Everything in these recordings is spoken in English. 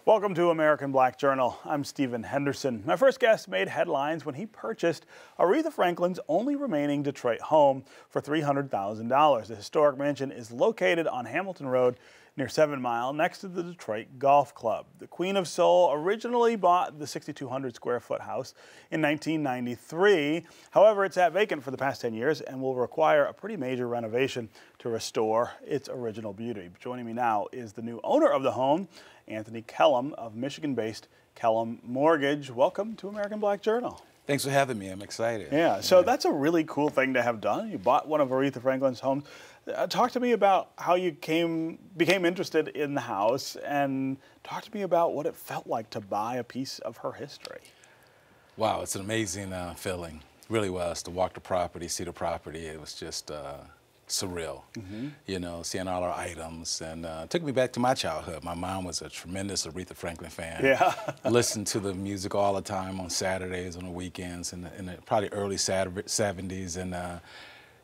Welcome to American Black Journal. I'm Stephen Henderson. My first guest made headlines when he purchased Aretha Franklin's only remaining Detroit home for $300,000. The historic mansion is located on Hamilton Road near 7 Mile next to the Detroit Golf Club. The Queen of Soul originally bought the 6,200 square foot house in 1993. However, it's sat vacant for the past 10 years and will require a pretty major renovation to restore its original beauty. Joining me now is the new owner of the home, Anthony Kellum of Michigan-based Kellum Mortgage. Welcome to American Black Journal. Thanks for having me. I'm excited. Yeah, so that's a really cool thing to have done. You bought one of Aretha Franklin's homes. Talk to me about how you became interested in the house, and talk to me about what it felt like to buy a piece of her history. Wow, it's an amazing feeling. It really was, to walk the property, see the property. It was just surreal, you know, seeing all our items, and it took me back to my childhood. My mom was a tremendous Aretha Franklin fan. Yeah. Listened to the music all the time on Saturdays, on the weekends, in the probably early 70s, and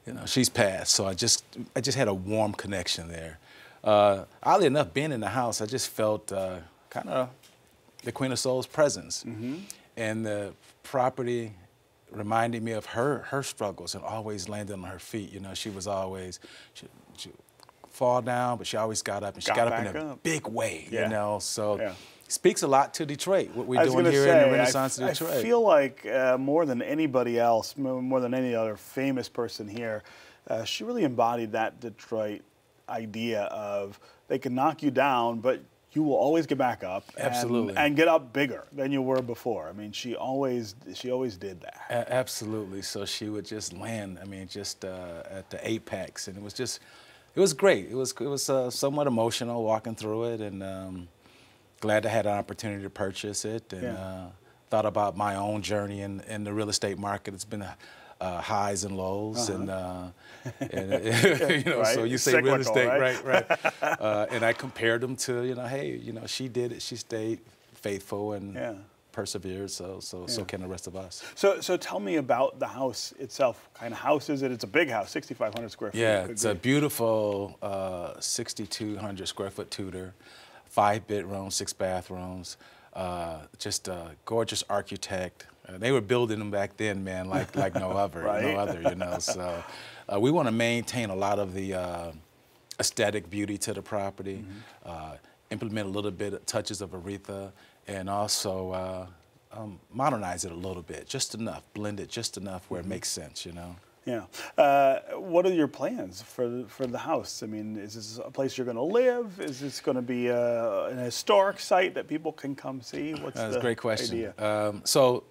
you know, she's passed, so I just had a warm connection there. Oddly enough, being in the house, I just felt kind of the Queen of Soul's presence, and the property reminded me of her struggles and always landing on her feet. You know, she was always, she'd fall down, but she always got up, and she got up in a big way, you know, so speaks a lot to Detroit, what we're doing here in the Renaissance of Detroit. I feel like more than anybody else, more than any other famous person here, she really embodied that Detroit idea of they can knock you down, but you will always get back up. Absolutely. And get up bigger than you were before. I mean, she always did that. Absolutely. So she would just land, I mean, just at the apex, and it was great. It was somewhat emotional walking through it, and glad I had an opportunity to purchase it, and thought about my own journey in the real estate market. It's been highs and lows, and you know, so you say cyclical, real estate, right. And I compared them to, you know, hey, you know, she did it. She stayed faithful and persevered. So can the rest of us. So tell me about the house itself. What kind of house is it? It's a big house, 6,500 square feet. Yeah, it's a beautiful 6,200 square foot Tudor. 5 bedrooms, 6 bathrooms, just a gorgeous architect. They were building them back then, man, like no other, no other, you know. So we want to maintain a lot of the aesthetic beauty to the property, implement a little bit of touches of Aretha, and also modernize it a little bit, just enough, blend it just enough where it makes sense, you know. Yeah. What are your plans for the house? I mean, is this a place you're going to live? Is this going to be an historic site that people can come see? That's a great question. Idea? So,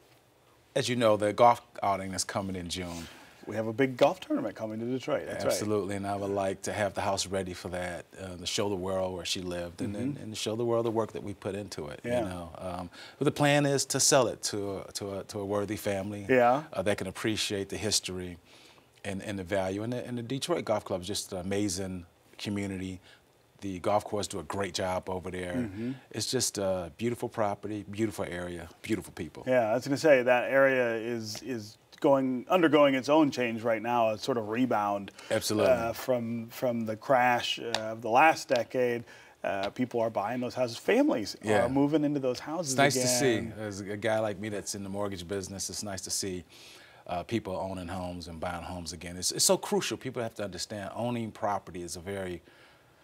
as you know, the golf outing is coming in June. We have a big golf tournament coming to Detroit. That's Absolutely, and I would like to have the house ready for that, to show the world where she lived, and to show the world the work that we put into it. You know, but the plan is to sell it to a worthy family that can appreciate the history and the value. And the Detroit Golf Club is just an amazing community. The golf course do a great job over there. It's just a beautiful property, beautiful area, beautiful people. Yeah, I was going to say that area is undergoing its own change right now, a sort of rebound. Absolutely. From the crash of the last decade. People are buying those houses. Families are moving into those houses. It's nice to see. As a guy like me that's in the mortgage business, it's nice to see people owning homes and buying homes again. It's so crucial. People have to understand owning property is a very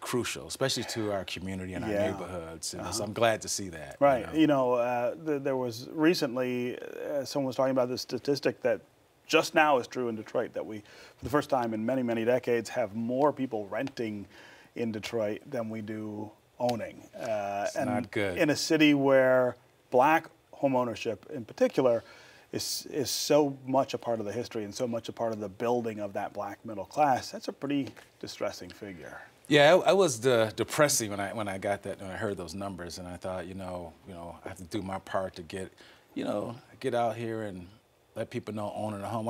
crucial, especially to our community and our neighborhoods. And so I'm glad to see that. Right. You know, there was recently, someone was talking about this statistic that just now is true in Detroit, that we, for the first time in many, many decades, have more people renting in Detroit than we do owning. It's not good. In a city where black homeownership in particular is so much a part of the history and so much a part of the building of that black middle class, that's a pretty distressing figure. Yeah, I was depressing when I got that, when I heard those numbers, and I thought, you know, I have to do my part to get out here and let people know owning a home.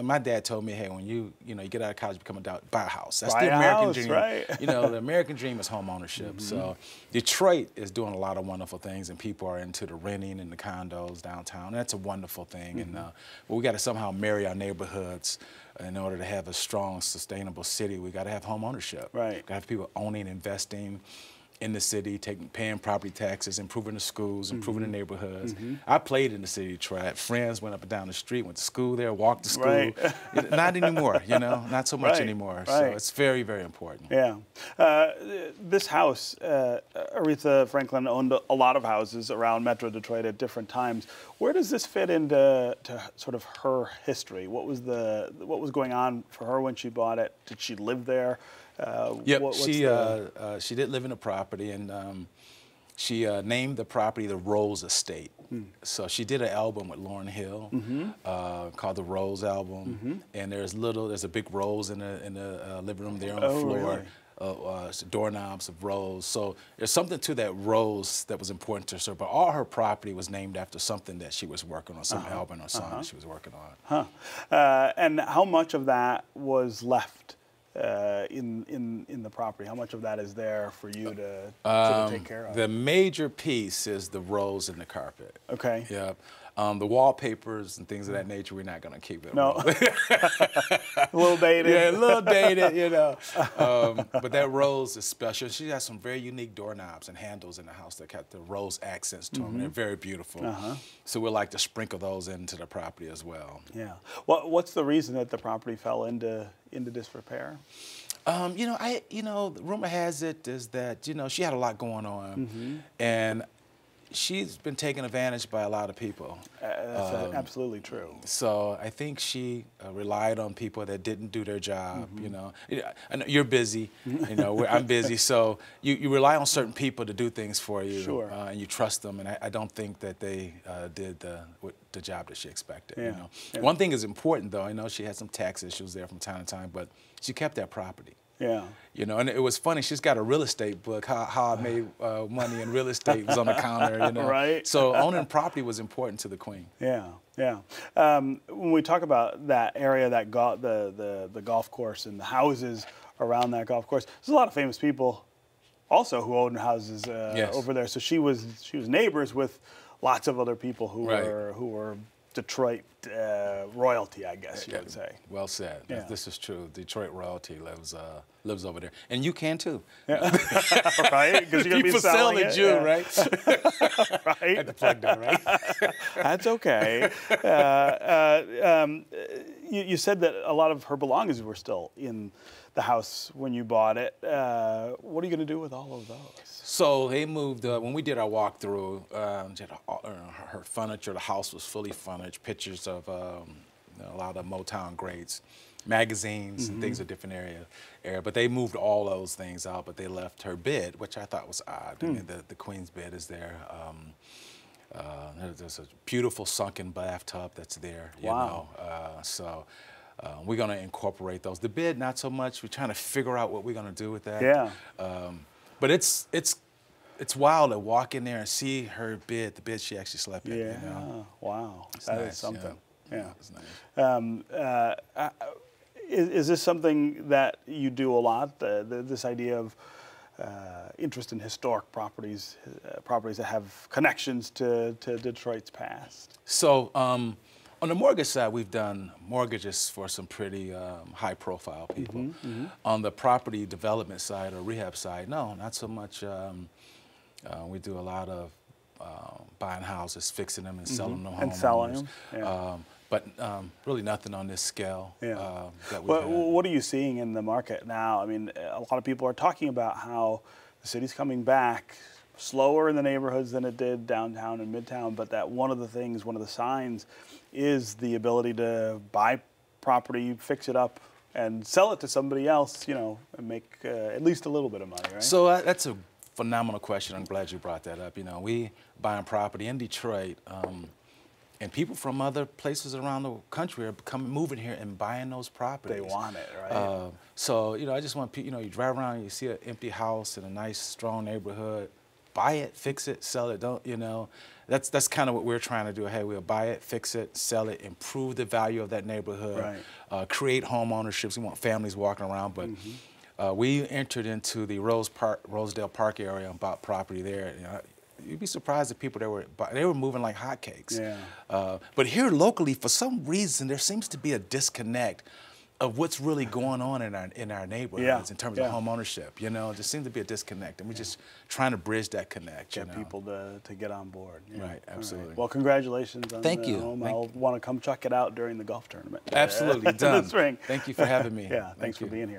My dad told me, hey, when you get out of college, become an adult, buy a house. That's the American dream. Right. You know, the American dream is home ownership. So Detroit is doing a lot of wonderful things, and people are into the renting and the condos downtown. That's a wonderful thing. And but we got to somehow marry our neighborhoods in order to have a strong, sustainable city. We got to have home ownership. Right. Got to have people owning, investing. in the city, paying property taxes, improving the schools, improving the neighborhoods. I played in the city of Detroit. I had friends, went up and down the street, went to school there, walked to school. Right. Not anymore, you know, not so much anymore. So it's very, very important. Yeah. This house, Aretha Franklin owned a lot of houses around Metro Detroit at different times. Where does this fit into sort of her history? What was going on for her when she bought it? Did she live there? Yep, she did live in the property, and she named the property the Rose Estate. So she did an album with Lauryn Hill called the Rose Album, and there's a big rose in the living room there on the floor. Really? Doorknobs of rose. So there's something to that rose that was important to her. But all her property was named after something that she was working on, some album or song that she was working on. And how much of that was left in the property? How much of that is there for you to sort of take care of? The major piece is the rose and the carpet. Okay. Yeah. The wallpapers and things of that nature, we're not going to keep it. No. A little dated. Yeah, a little dated, you know. But that rose is special. She has some very unique doorknobs and handles in the house that got the rose accents to them. They're very beautiful. So we like to sprinkle those into the property as well. Yeah. What's the reason that the property fell into disrepair? The rumor has it is that, she had a lot going on, and she's been taken advantage by a lot of people. That's absolutely true. So I think she relied on people that didn't do their job. I know you're busy. I'm busy. So you rely on certain people to do things for you, sure. And you trust them. And I don't think that they did the job that she expected. Yeah. Yeah. One thing is important, though. I know she had some tax issues there from time to time, but she kept that property. Yeah. And it was funny. She's got a real estate book. How I made money in real estate was on the counter. Right. So owning property was important to the Queen. Yeah, yeah. When we talk about that area, the golf course and the houses around that golf course, there's a lot of famous people also who own houses over there. So she was neighbors with lots of other people who were Detroit royalty, I guess you would say. Well said. Yeah. This is true. Detroit royalty lives over there, and you can too. Yeah. Right? Because you're gonna be selling it. Jew, right? Right. I had to plug that, right? That's okay. You said that a lot of her belongings were still in the house when you bought it. What are you going to do with all of those? So they moved, when we did our walkthrough, her furniture, the house was fully furnished, pictures of a lot of Motown greats, magazines and things of different area. But they moved all those things out, but they left her bed, which I thought was odd. I mean, the Queen's bed is there. There's a beautiful sunken bathtub that's there, you know. So we're going to incorporate those. The bed, not so much. We're trying to figure out what we're going to do with that. Yeah. But it's wild to walk in there and see her bed, the bed she actually slept in. Yeah. Wow. That is something. Yeah. It's nice. Is this something that you do a lot? This idea of interest in historic properties, properties that have connections to Detroit's past? So on the mortgage side, we've done mortgages for some pretty high-profile people. On the property development side or rehab side, no, not so much. We do a lot of buying houses, fixing them, and selling them. And selling them. Yeah. But really nothing on this scale. Yeah. That we've what are you seeing in the market now? I mean, a lot of people are talking about how the city's coming back slower in the neighborhoods than it did downtown and midtown, but that one of the signs is the ability to buy property, fix it up, and sell it to somebody else, and make at least a little bit of money, right? So that's a phenomenal question. I'm glad you brought that up. We buying property in Detroit, and people from other places around the country are moving here and buying those properties. They want it, right? So, I just want people, you drive around, you see an empty house in a nice, strong neighborhood, buy it, fix it, sell it, that's kind of what we're trying to do. Hey, we'll buy it, fix it, sell it, improve the value of that neighborhood, create home ownerships. We want families walking around, but we entered into the Rosedale Park area and bought property there. You'd be surprised at people they were moving like hotcakes. Yeah. But here locally, for some reason, there seems to be a disconnect of what's really going on in our neighborhoods in terms of home ownership. You know, there seems to be a disconnect, and we're just trying to bridge that connect. Get people to get on board. Right, absolutely. Right. Well, congratulations on Thank the you. home. I'll want to come check it out during the golf tournament. Absolutely, done. This spring. Thank you for having me. Yeah, thanks for being here.